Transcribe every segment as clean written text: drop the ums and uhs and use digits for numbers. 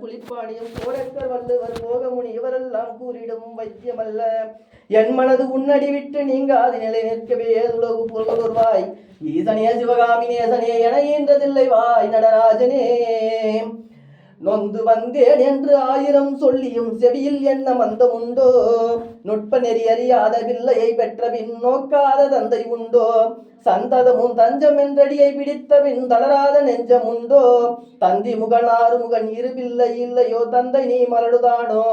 குளிப்பாணியும் கோடக்கர் வள்ளுவர் போகமுனி இவரெல்லாம் கூறிடும் வைத்தியமல்ல. என் மனது உன்னடி விட்டு நீங்க அது நிலை நிற்கவே உலகு புகழ்வாய். ஈசனே சிவகாமி நேசனே என ஈன்றதில்லை வாய் நடராஜனே. நொந்து வந்தேன் என்று ஆயிரம் சொல்லியும் செவியில் என்ன மந்தம் உண்டோ? நுட்ப நெறி அறியாத பிள்ளையை பெற்ற பின் நோக்காத தந்தை உண்டோ? சந்ததமும் தஞ்சம் என்றடியை பிடித்த பின் தளராத நெஞ்சம் உண்டோ? தந்தி முகன் ஆறு முகன் இரு பிள்ளை இல்லையோ தந்தை நீ மரடுதானோ?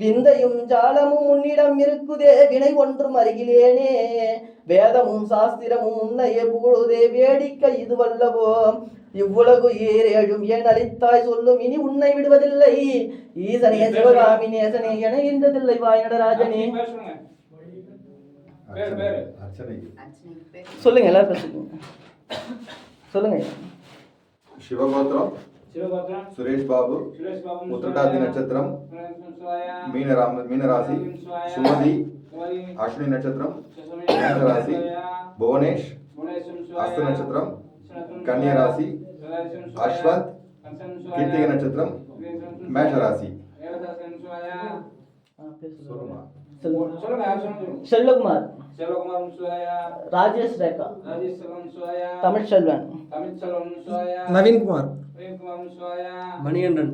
விந்தையும் ஜாலமும் உன்னிடம் இருக்குதே வினை ஒன்றும் அருகிலேனே. வேதமும் சாஸ்திரமும் உன்னையே புகழுதே வேடிக்கை இது வல்லவோ? இவ்வுலகு ஏழேழும் ஏன் அளித்தாய் சொல்லும் இனி உன்னை விடுவதில்லை. ஈசனே சிவகாமி நேசனே என இன்றதில்லை வாய் நடராஜனே. சொல்லுங்க எல்லாரும் சொல்லுங்க. சிவகோத்திரம் சுரேஷ் பாபு, உத்திரட்டாதி நட்சத்திரம், மீனராசி, சுமதி அஸ்வினி நட்சத்திரம், மேஷராசி, புவனேஷ் அஸ்த நட்சத்திரம், கன்னியராசி, அஸ்வத் கிருத்திகை நட்சத்திரம், மேஷராசி. செல்வகுமார், ராஜேஷ் ரேகா, தமிழ்ச்செல்வன், நவீன்குமார், மணிகண்டன்,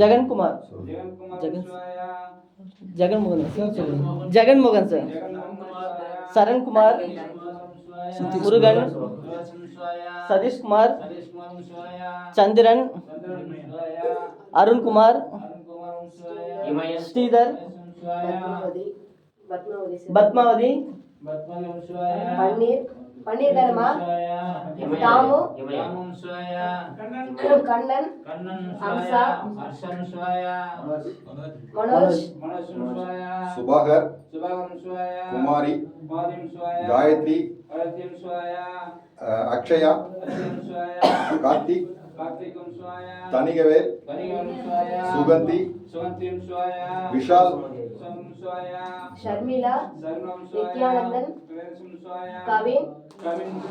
ஜெகன்குமார், ஜெகன்மோகன் சார், சரண்குமார், முருகன், சதீஷ்குமார், சந்திரன், அருண்குமார், ஸ்ரீதர், பத்மாவதி, பன்னீர் தர்மா, தாமு, கண்ணன், ஹம்சா, மனோஜ், சுபாகர், குமாரி, காயத்ரி, அக்ஷயா, கார்த்திக், தனிகவேல், சுகந்தி, விஷால், ஷர்மிளா, நித்யானந்தன், கவின்,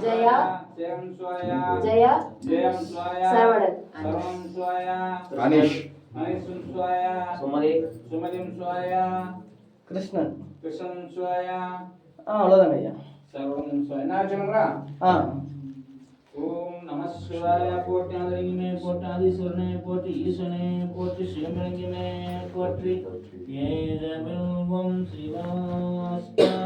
ஜெயா, சரவணன், அனிஷ், கிருஷ்ணன். அவ்வளோதாங்க ஐயா. ஓம் நம சிவாய. போற்றி ஆதரிங்கமே, போற்றி ஆதீஸ்வரனே, போற்றி ஈசனே, போற்றி சிவமலிங்கமே, போற்றி ஏதமில்வம் சிவாஸ்தானம்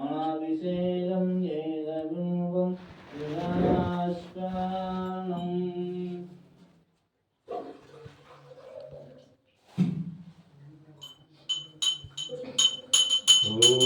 அனாபிஷேகம் ஏதமில்வம் சிவாஸ்தானம். ஓம்